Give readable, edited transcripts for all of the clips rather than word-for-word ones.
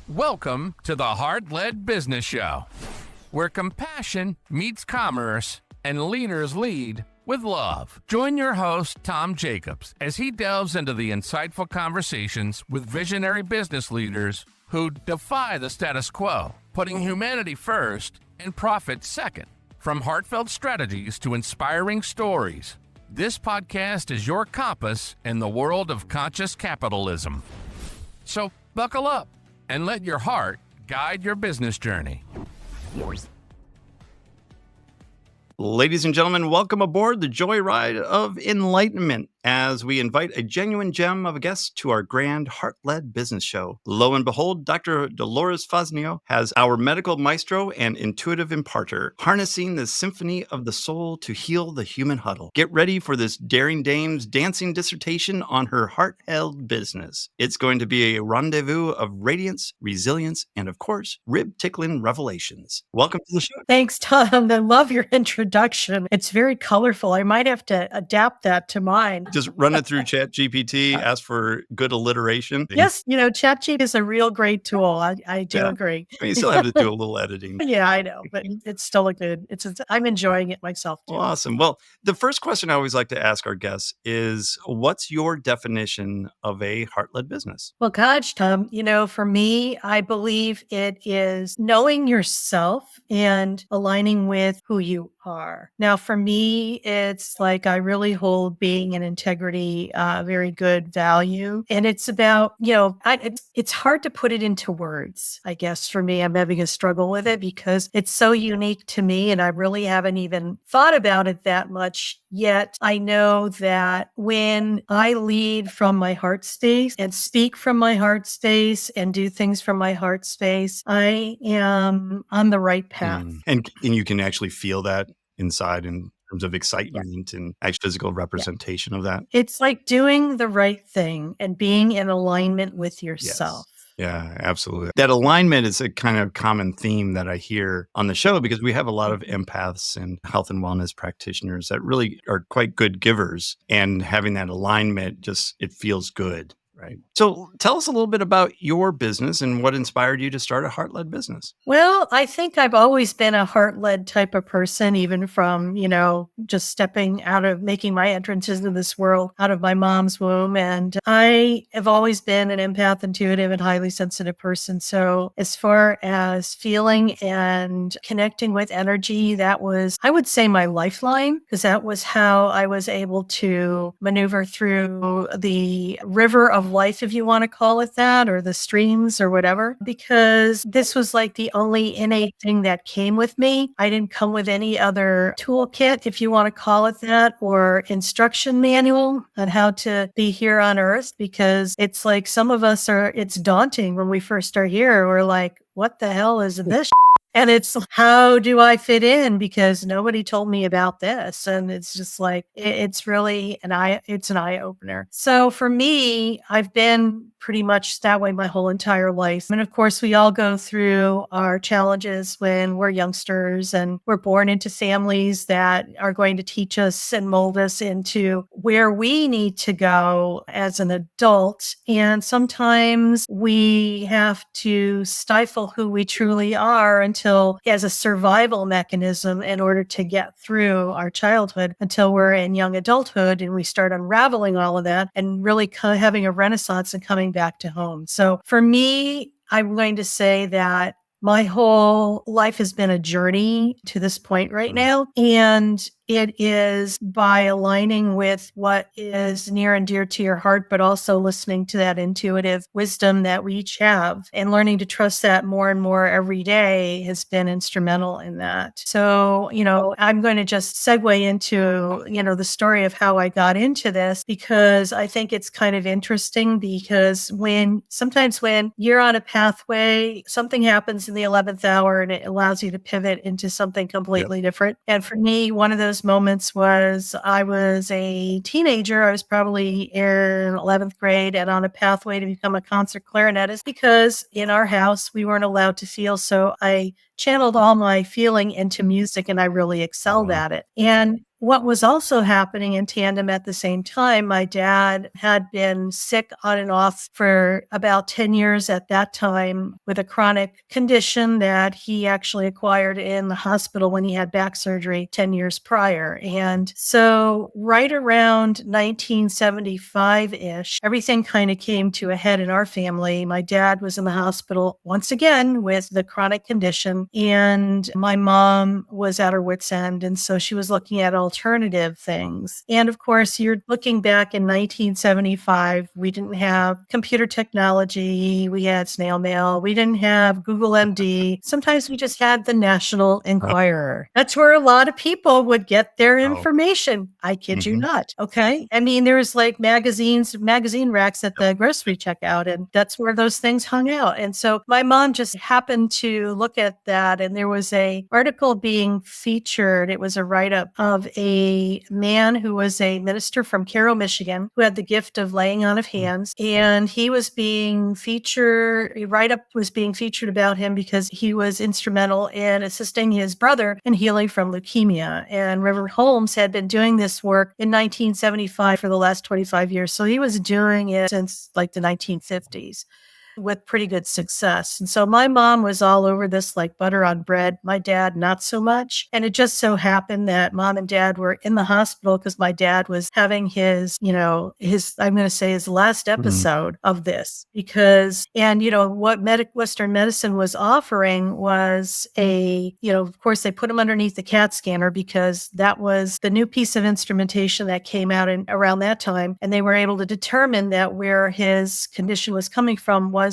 Welcome to the Heart-Led Business Show, where compassion meets commerce and leaders lead with love. Join your host, Tom Jackobs, as he delves into the insightful conversations with visionary business leaders who defy the status quo, putting humanity first and profit second. From heartfelt strategies to inspiring stories, this podcast is your compass in the world of conscious capitalism. So buckle up and let your heart guide your business journey. Ladies and gentlemen, welcome aboard the joyride of enlightenment as we invite a genuine gem of a guest to our grand heart-led business show. Lo and behold, Dr. Dolores Fazzino has our medical maestro and intuitive imparter, harnessing the symphony of the soul to heal the human huddle. Get ready for this daring dame's dancing dissertation on her heart-held business. It's going to be a rendezvous of radiance, resilience, and of course, rib-tickling revelations. Welcome to the show. Thanks, Tom. I love your introduction. It's very colorful. I might have to adapt that to mine. Just run it through ChatGPT, ask for good alliteration. Yes, ChatGPT is a real great tool. I do agree. I mean, you still have to do a little editing. Yeah, I know, but it's still a good, I'm enjoying it myself too. Well, awesome. Well, the first question I always like to ask our guests is, what's your definition of a heart-led business? Well, gosh, Tom, for me, I believe it is knowing yourself and aligning with who you are. Now, for me, it's like I really hold being and integrity very good value. And it's about, it's hard to put it into words, I guess. For me, I'm having a struggle with it because it's so unique to me and I really haven't even thought about it that much yet. I know that when I lead from my heart space and speak from my heart space and do things from my heart space, I am on the right path. And you can actually feel that inside in terms of excitement and actual physical representation of that. It's like doing the right thing and being in alignment with yourself. Yeah, absolutely. That alignment is a kind of common theme that I hear on the show because we have a lot of empaths and health and wellness practitioners that really are quite good givers. And having that alignment, it feels good. Right. So tell us a little bit about your business and what inspired you to start a heart-led business. Well, I think I've always been a heart-led type of person, even from, just stepping out of making my entrance into this world out of my mom's womb. And I have always been an empath, intuitive, and highly sensitive person. So as far as feeling and connecting with energy, that was, I would say, my lifeline, because that was how I was able to maneuver through the river of life, if you want to call it that, or the streams or whatever, because this was like the only innate thing that came with me. I didn't come with any other toolkit, if you want to call it that, or instruction manual on how to be here on earth, because it's like some of us it's daunting when we first are here. We're like, what the hell is this? And it's, how do I fit in? Because nobody told me about this. And it's just like, it's really it's an eye opener. So for me, I've been pretty much that way my whole entire life. And of course, we all go through our challenges when we're youngsters and we're born into families that are going to teach us and mold us into where we need to go as an adult. And sometimes we have to stifle who we truly are as a survival mechanism in order to get through our childhood until we're in young adulthood and we start unraveling all of that and really having a renaissance and coming back to home. So for me, I'm going to say that my whole life has been a journey to this point right now. And it is by aligning with what is near and dear to your heart, but also listening to that intuitive wisdom that we each have and learning to trust that more and more every day has been instrumental in that. So, I'm going to just segue into, the story of how I got into this, because I think it's kind of interesting because sometimes when you're on a pathway, something happens in the 11th hour and it allows you to pivot into something completely different. And for me, one of those moments was I was a teenager. I was probably in 11th grade and on a pathway to become a concert clarinetist because in our house, we weren't allowed to feel. So I channeled all my feeling into music and I really excelled at it. And what was also happening in tandem at the same time, my dad had been sick on and off for about 10 years at that time with a chronic condition that he actually acquired in the hospital when he had back surgery 10 years prior. And so right around 1975-ish, everything kind of came to a head in our family. My dad was in the hospital once again with the chronic condition, and my mom was at her wit's end. And so she was looking at alternative things. And of course, you're looking back in 1975, we didn't have computer technology. We had snail mail. We didn't have Google MD. Sometimes we just had the National Enquirer. That's where a lot of people would get their information. I kid you not. Okay. I mean, there's like magazine racks at the grocery checkout, and that's where those things hung out. And so my mom just happened to look at that, and there was a article being featured. It was a write-up of a man who was a minister from Cairo, Michigan, who had the gift of laying on of hands. And he was being featured, a write-up was being featured about him because he was instrumental in assisting his brother in healing from leukemia. And Reverend Holmes had been doing this work in 1975 for the last 25 years. So he was doing it since like the 1950s. With pretty good success. And so my mom was all over this like butter on bread. My dad, not so much. And it just so happened that mom and dad were in the hospital because my dad was having his I'm going to say his last episode of this because, and what Western medicine was offering was of course they put him underneath the CAT scanner because that was the new piece of instrumentation that came out around that time. And they were able to determine that where his condition was coming from was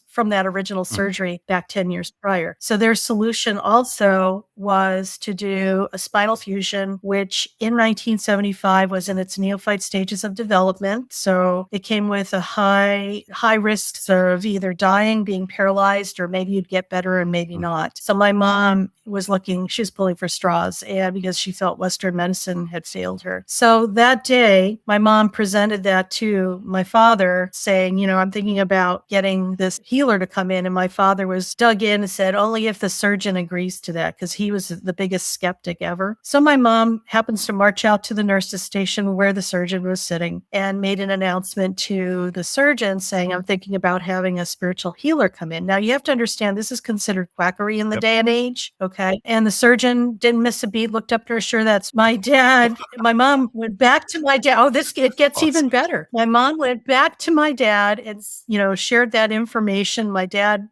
from that original surgery back 10 years prior. So their solution also was to do a spinal fusion, which in 1975 was in its neophyte stages of development. So it came with a high risks of either dying, being paralyzed, or maybe you'd get better and maybe not. So my mom was she was pulling for straws, and because she felt Western medicine had failed her. So that day, my mom presented that to my father saying, I'm thinking about getting this healer to come in. And my father was dug in and said, only if the surgeon agrees to that, because he was the biggest skeptic ever. So my mom happens to march out to the nurse's station where the surgeon was sitting and made an announcement to the surgeon saying, I'm thinking about having a spiritual healer come in. Now you have to understand this is considered quackery in the day and age. Okay. And the surgeon didn't miss a beat, looked up to her, sure, that's my dad. My mom went back to my dad. Oh, it gets even better. My mom went back to my dad and, shared that information. My dad,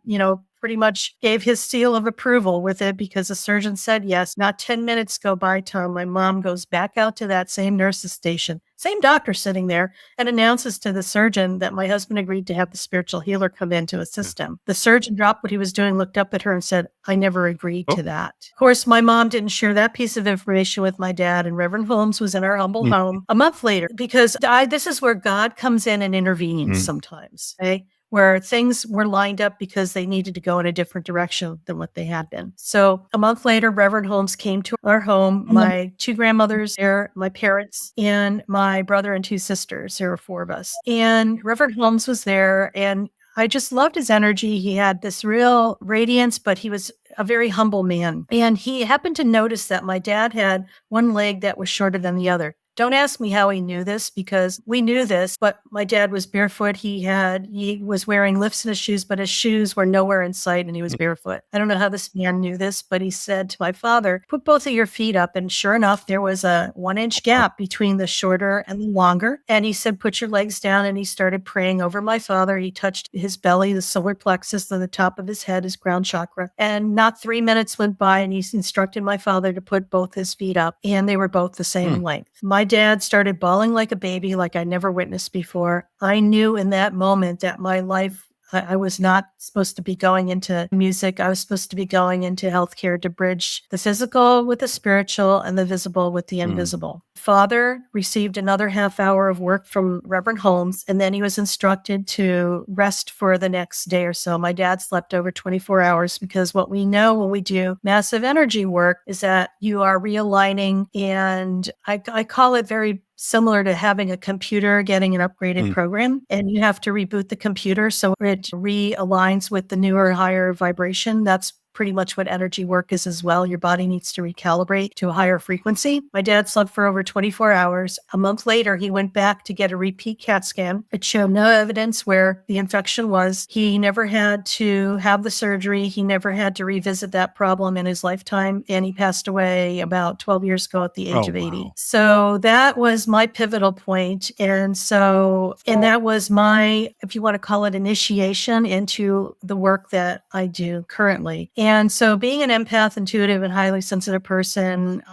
pretty much gave his seal of approval with it because the surgeon said yes. Not 10 minutes go by, Tom. My mom goes back out to that same nurse's station, same doctor sitting there, and announces to the surgeon that my husband agreed to have the spiritual healer come in to assist him. The surgeon dropped what he was doing, looked up at her and said, I never agreed to that. Of course, my mom didn't share that piece of information with my dad, and Reverend Holmes was in our humble home a month later because this is where God comes in and intervenes sometimes. Okay? Where things were lined up because they needed to go in a different direction than what they had been. So a month later, Reverend Holmes came to our home. My two grandmothers there, my parents, and my brother and two sisters. There were four of us. And Reverend Holmes was there, and I just loved his energy. He had this real radiance, but he was a very humble man. And he happened to notice that my dad had one leg that was shorter than the other. Don't ask me how he knew this because we knew this, but my dad was barefoot. He was wearing lifts in his shoes, but his shoes were nowhere in sight and he was barefoot. I don't know how this man knew this, but he said to my father, put both of your feet up. And sure enough, there was a 1-inch gap between the shorter and the longer. And he said, put your legs down. And he started praying over my father. He touched his belly, the solar plexus, on the top of his head, his crown chakra. And not 3 minutes went by and he instructed my father to put both his feet up. And they were both the same length. My dad started bawling like a baby, like I never witnessed before. I knew in that moment that my life, I was not supposed to be going into music. I was supposed to be going into healthcare to bridge the physical with the spiritual and the visible with the invisible. Father received another half hour of work from Reverend Holmes, and then he was instructed to rest for the next day or so. My dad slept over 24 hours because what we know when we do massive energy work is that you are realigning, and I call it very similar to having a computer getting an upgraded program, and you have to reboot the computer so it realigns with the newer, higher vibration. That's pretty much what energy work is as well. Your body needs to recalibrate to a higher frequency. My dad slept for over 24 hours. A month later, he went back to get a repeat CAT scan. It showed no evidence where the infection was. He never had to have the surgery. He never had to revisit that problem in his lifetime. And he passed away about 12 years ago at the age of 80. Wow. So that was my pivotal point. And that was my, if you want to call it, initiation into the work that I do currently. And so being an empath, intuitive, and highly sensitive person,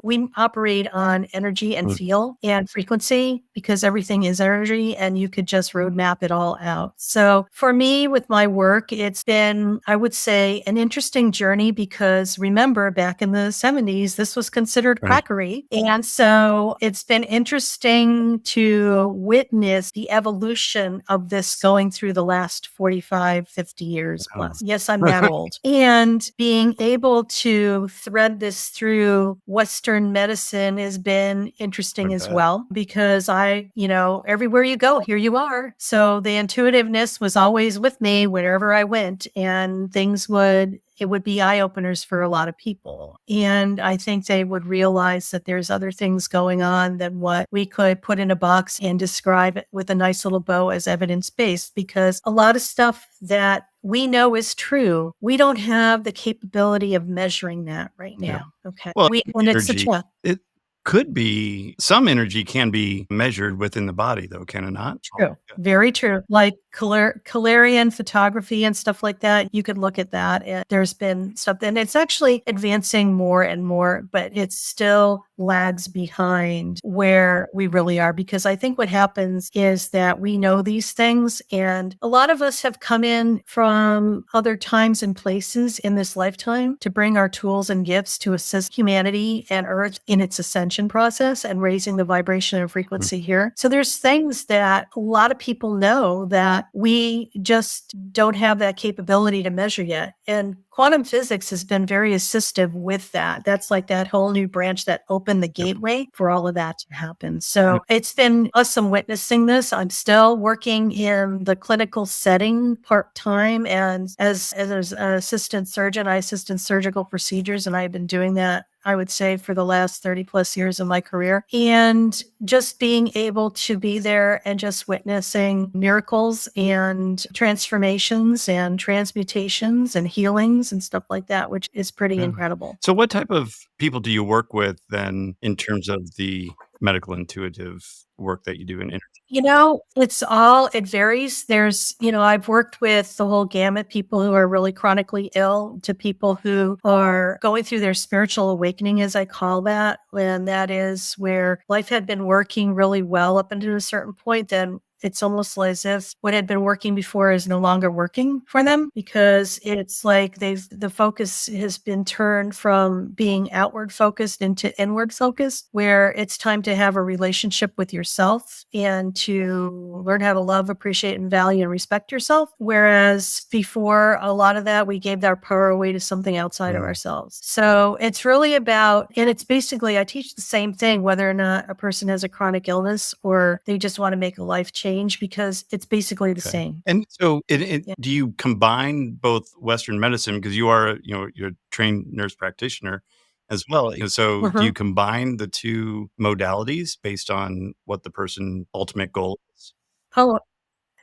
we operate on energy and feel and frequency because everything is energy and you could just roadmap it all out. So for me, with my work, it's been, I would say, an interesting journey because remember, back in the 70s, this was considered quackery. And so it's been interesting to witness the evolution of this going through the last 45, 50 years plus. Yes, I'm that old. And being able to thread this through Western medicine has been interesting as well because everywhere you go, here you are. So the intuitiveness was always with me wherever I went, and it would be eye-openers for a lot of people. And I think they would realize that there's other things going on than what we could put in a box and describe it with a nice little bow as evidence-based, because a lot of stuff that we know is true, we don't have the capability of measuring that right now. Okay. Well, It could be, some energy can be measured within the body, though, can it not? True. Very true. Like Calarian photography and stuff like that. You could look at that. And there's been stuff, and it's actually advancing more and more, but it still lags behind where we really are. Because I think what happens is that we know these things, and a lot of us have come in from other times and places in this lifetime to bring our tools and gifts to assist humanity and Earth in its ascension process and raising the vibration and frequency here. So there's things that a lot of people know that we just don't have that capability to measure yet. And quantum physics has been very assistive with that. That's like that whole new branch that opened the gateway for all of that to happen. So it's been awesome witnessing this. I'm still working in the clinical setting part-time, and as an assistant surgeon, I assist in surgical procedures, and I've been doing that, I would say, for the last 30 plus years of my career. And just being able to be there and just witnessing miracles and transformations and transmutations and healings and stuff like that, which is pretty incredible. So what type of people do you work with then in terms of the medical intuitive work that you do in energy? It varies. There's, I've worked with the whole gamut, people who are really chronically ill to people who are going through their spiritual awakening, as I call that. And that is where life had been working really well up until a certain point. Then it's almost as if what had been working before is no longer working for them, because it's like the focus has been turned from being outward focused into inward focused, where it's time to have a relationship with yourself and to learn how to love, appreciate, and value and respect yourself. Whereas before, a lot of that, we gave our power away to something outside of ourselves. So it's really about, and it's basically, I teach the same thing, whether or not a person has a chronic illness or they just want to make a life change, because it's basically the same. And so do you combine both Western medicine, because you are, you're a trained nurse practitioner as well. So do you combine the two modalities based on what the person's ultimate goal is? Oh,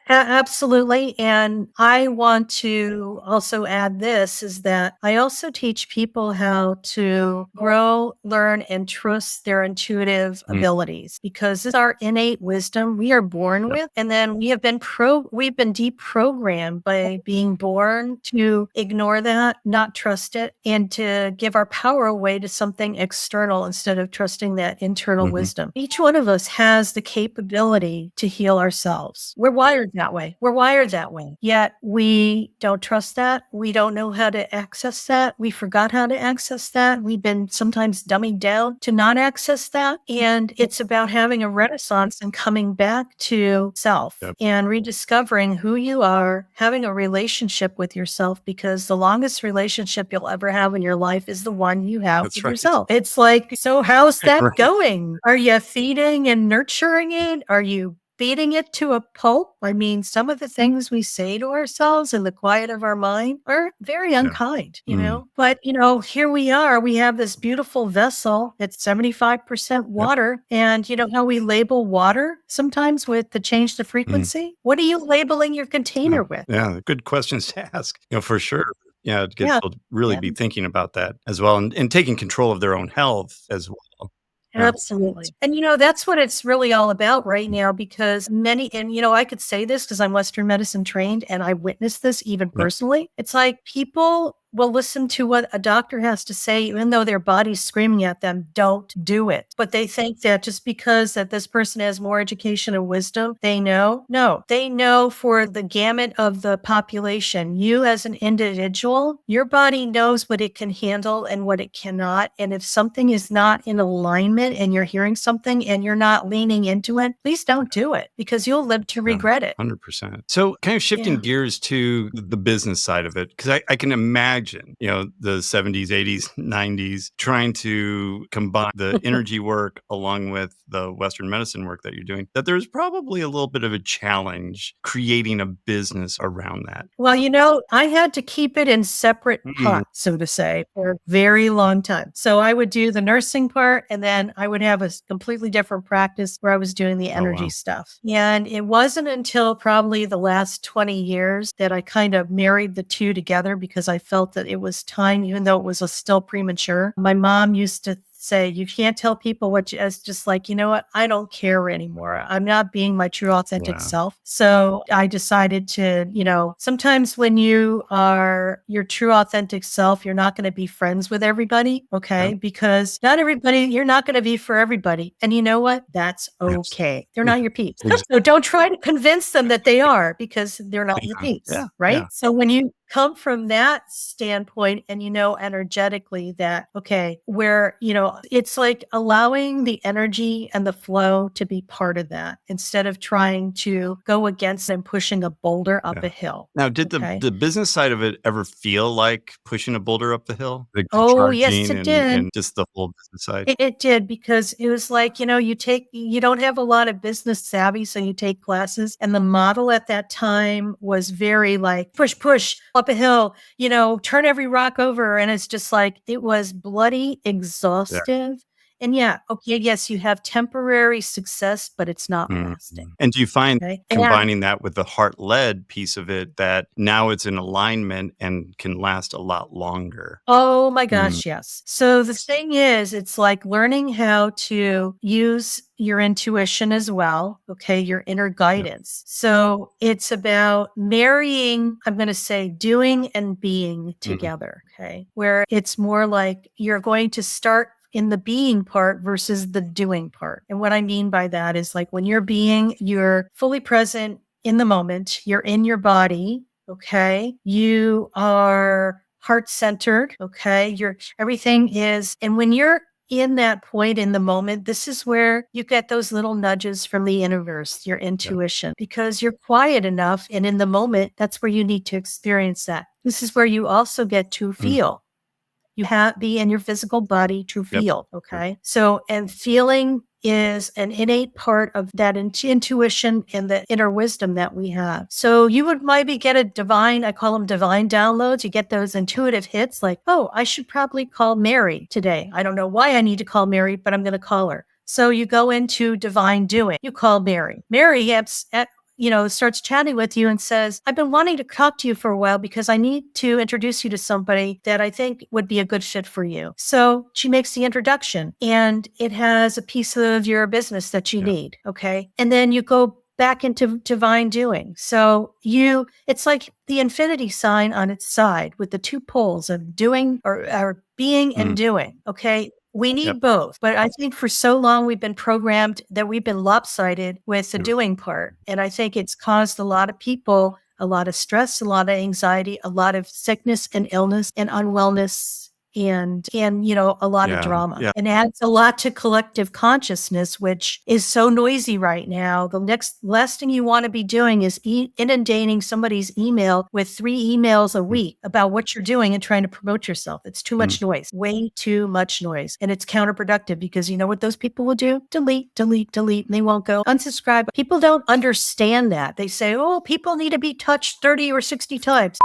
absolutely. And I want to also add this, is that I also teach people how to grow, learn, and trust their intuitive abilities, because it's our innate wisdom we are born with. And then we've been deprogrammed by being born to ignore that, not trust it, and to give our power away to something external instead of trusting that internal wisdom. Each one of us has the capability to heal ourselves. We're wired that way. We're wired that way. Yet we don't trust that. We don't know how to access that. We forgot how to access that. We've been sometimes dumbing down to not access that. And it's about having a renaissance and coming back to self and rediscovering who you are, having a relationship with yourself, because the longest relationship you'll ever have in your life is the one you have with yourself. It's like, so how's that going? Are you feeding and nurturing it? Are you beating it to a pulp. I mean, some of the things we say to ourselves in the quiet of our mind are very unkind, But, here we are. We have this beautiful vessel. It's 75% water. And you know how we label water sometimes with the change the frequency? What are you labeling your container with? Yeah, good questions to ask, for sure. Yeah, to get Yeah. people to really be thinking about that as well and taking control of their own health as well. Yeah. Absolutely. And that's what it's really all about right now because I could say this because I'm Western medicine trained and I witnessed this even personally. It's like people will listen to what a doctor has to say, even though their body's screaming at them, don't do it. But they think that just because that this person has more education and wisdom, they know. No, they know for the gamut of the population, you as an individual, your body knows what it can handle and what it cannot. And if something is not in alignment and you're hearing something and you're not leaning into it, please don't do it because you'll live to regret it. 100%. So kind of shifting gears to the business side of it, because I can imagine, the 70s, 80s, 90s, trying to combine the energy work along with the Western medicine work that you're doing, that there's probably a little bit of a challenge creating a business around that. Well, I had to keep it in separate pots, so to say, for a very long time. So I would do the nursing part, and then I would have a completely different practice where I was doing the energy stuff. And it wasn't until probably the last 20 years that I kind of married the two together because I felt that it was time, even though it was still premature. My mom used to say, you can't tell people it's just like, you know what? I don't care anymore. I'm not being my true authentic self. So I decided to, sometimes when you are your true authentic self, you're not going to be friends with everybody. Okay. Because you're not going to be for everybody. And you know what? That's okay. They're not your peeps. So don't try to convince them that they are because they're not your peeps. Right. So when you come from that standpoint and energetically that, okay, where, it's like allowing the energy and the flow to be part of that instead of trying to go against and pushing a boulder up a hill. Now, did the business side of it ever feel like pushing a boulder up the hill? Like Oh, yes, charging it did. and just the whole business side? It did because it was like, you don't have a lot of business savvy, so you take classes. And the model at that time was very like push up a hill, turn every rock over. And it's just like, it was bloody exhaustive. And yes, you have temporary success, but it's not lasting. And do you find combining that with the heart-led piece of it that now it's in alignment and can last a lot longer? Oh my gosh, yes. So the thing is, it's like learning how to use your intuition as well, okay, your inner guidance. So it's about marrying, I'm going to say, doing and being together, okay, where it's more like you're going to start in the being part versus the doing part. And what I mean by that is like when you're being, you're fully present in the moment, you're in your body, okay, you are heart-centered, okay, everything is, and when you're in that point in the moment, this is where you get those little nudges from the universe, your intuition, because you're quiet enough. And in the moment, that's where you need to experience that. This is where you also get to feel. You be in your physical body to feel. Okay. So, and feeling is an innate part of that intuition and the inner wisdom that we have. So you would maybe get I call them divine downloads. You get those intuitive hits like, oh, I should probably call Mary today. I don't know why I need to call Mary, but I'm going to call her. So you go into divine doing. You call Mary. Mary starts chatting with you and says, I've been wanting to talk to you for a while because I need to introduce you to somebody that I think would be a good fit for you. So she makes the introduction and it has a piece of your business that you need. Okay. And then you go back into divine doing. So it's like the infinity sign on its side with the two poles of doing or being and doing. Okay. We need both. But I think for so long we've been programmed that we've been lopsided with the doing part. And I think it's caused a lot of people a lot of stress, a lot of anxiety, a lot of sickness and illness and unwellness and a lot of Yeah. drama, Yeah. and adds a lot to collective consciousness, which is so noisy right now. Last thing you want to be doing is inundating somebody's email with 3 emails a week about what you're doing and trying to promote yourself. It's too much noise, way too much noise. And it's counterproductive because you know what those people will do? Delete, delete, delete. And they won't go unsubscribe. People don't understand that. They say, oh, people need to be touched 30 or 60 times.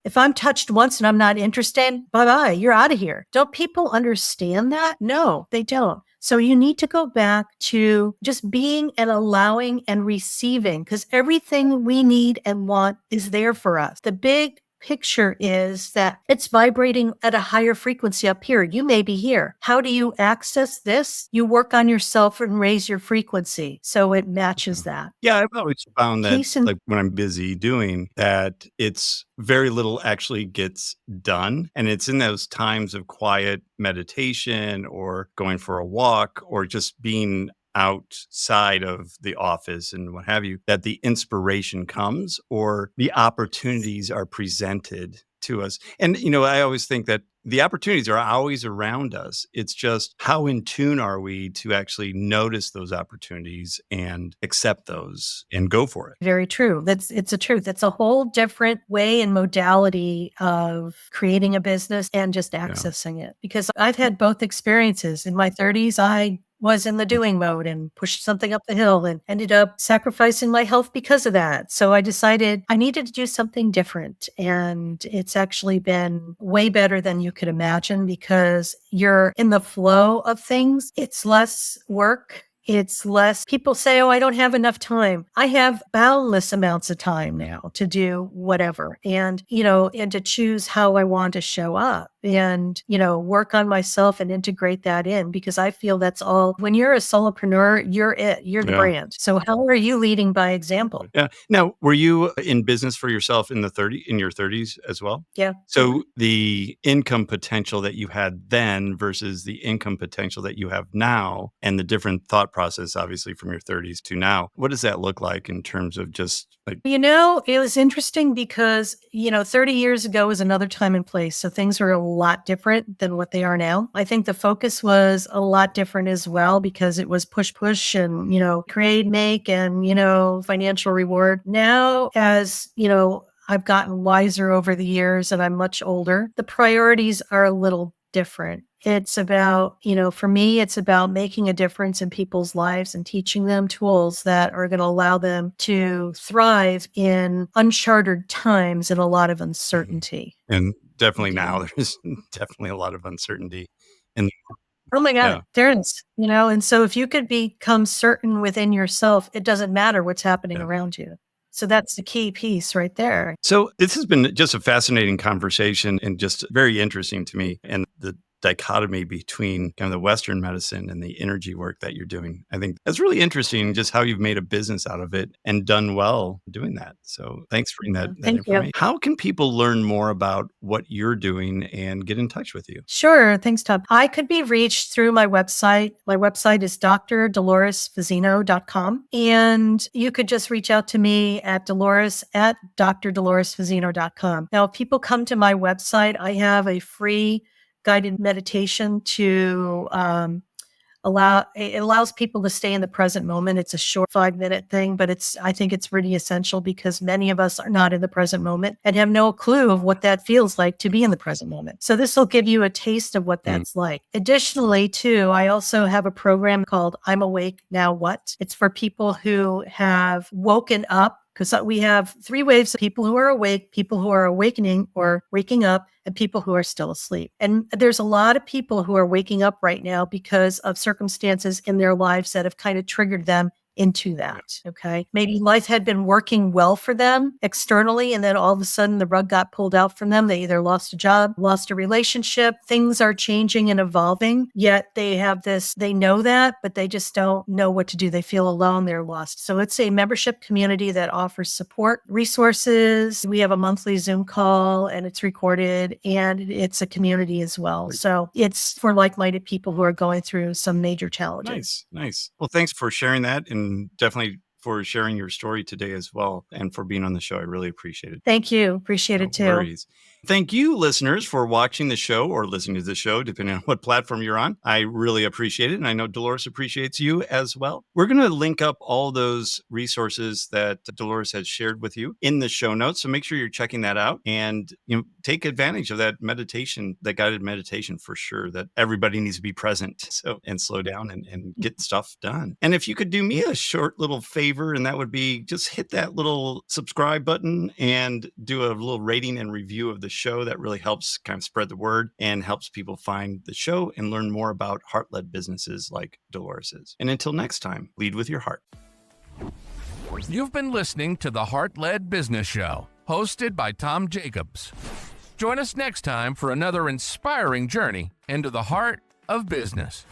If I'm touched once and I'm not interested, bye-bye, you're out of here. Don't people understand that? No, they don't. So you need to go back to just being and allowing and receiving, because everything we need and want is there for us. The big picture is that it's vibrating at a higher frequency up here. You may be here. How do you access this? You work on yourself and raise your frequency so it matches that. Yeah, I've always found that, Case in like, when I'm busy doing that, it's very little actually gets done. And it's in those times of quiet meditation or going for a walk or just being outside of the office and what have you, that the inspiration comes or the opportunities are presented to us. And, I always think that the opportunities are always around us. It's just how in tune are we to actually notice those opportunities and accept those and go for it. Very true. It's a truth. It's a whole different way and modality of creating a business and just accessing it. Because I've had both experiences. In my 30s, I was in the doing mode and pushed something up the hill and ended up sacrificing my health because of that. So I decided I needed to do something different. And it's actually been way better than you could imagine because you're in the flow of things. It's less work. It's less. People say, oh, I don't have enough time. I have boundless amounts of time now to do whatever and to choose how I want to show up and, work on myself and integrate that in because I feel that's all. When you're a solopreneur, you're it. You're the brand. So how are you leading by example? Yeah. Now, were you in business for yourself in your 30s as well? Yeah. So the income potential that you had then versus the income potential that you have now and the different thought process, obviously, from your 30s to now, what does that look like in terms of just like? It was interesting because, 30 years ago was another time and place. So things were a lot different than what they are now. I think the focus was a lot different as well because it was push and, create, make, and, financial reward. Now, as, I've gotten wiser over the years and I'm much older, the priorities are a little different. It's about, for me, it's about making a difference in people's lives and teaching them tools that are going to allow them to thrive in uncharted times and a lot of uncertainty. And definitely now there's definitely a lot of uncertainty. And Oh my God, yeah. there it is, and so if you could become certain within yourself, it doesn't matter what's happening around you. So that's the key piece right there. So this has been just a fascinating conversation and just very interesting to me. And the dichotomy between kind of the Western medicine and the energy work that you're doing. I think that's really interesting, just how you've made a business out of it and done well doing that. So thanks for bringing that Thank information. you. How can people learn more about what you're doing and get in touch with you? Sure. Thanks, Tom. I could be reached through my website. My website is drdoloresfazzino.com. And you could just reach out to me at drdoloresfazzino.com. Now, if people come to my website, I have a free guided meditation to it allows people to stay in the present moment. It's a short 5-minute thing, but I think it's really essential because many of us are not in the present moment and have no clue of what that feels like to be in the present moment. So this will give you a taste of what that's like. Additionally, too, I also have a program called I'm Awake Now What? It's for people who have woken up because we have 3 waves of people who are awake, people who are awakening or waking up, and people who are still asleep. And there's a lot of people who are waking up right now because of circumstances in their lives that have kind of triggered them into that. Okay. Maybe life had been working well for them externally, and then all of a sudden the rug got pulled out from them. They either lost a job, lost a relationship. Things are changing and evolving, yet they know that, but they just don't know what to do. They feel alone. They're lost. So it's a membership community that offers support, resources. We have a monthly Zoom call and it's recorded, and it's a community as well. So it's for like-minded people who are going through some major challenges. Nice. Well, thanks for sharing that, and definitely for sharing your story today as well and for being on the show. I really appreciate it. Thank you. Appreciate it too. No worries. Thank you, listeners, for watching the show or listening to the show, depending on what platform you're on. I really appreciate it. And I know Dolores appreciates you as well. We're going to link up all those resources that Dolores has shared with you in the show notes. So make sure you're checking that out and take advantage of that meditation, that guided meditation for sure, that everybody needs to be present and slow down and get stuff done. And if you could do me a short little favor, and that would be just hit that little subscribe button and do a little rating and review of the show. That really helps kind of spread the word and helps people find the show and learn more about heart-led businesses like Dolores's. And until next time, lead with your heart. You've been listening to the Heart-Led Business Show, hosted by Tom Jackobs. Join us next time for another inspiring journey into the heart of business.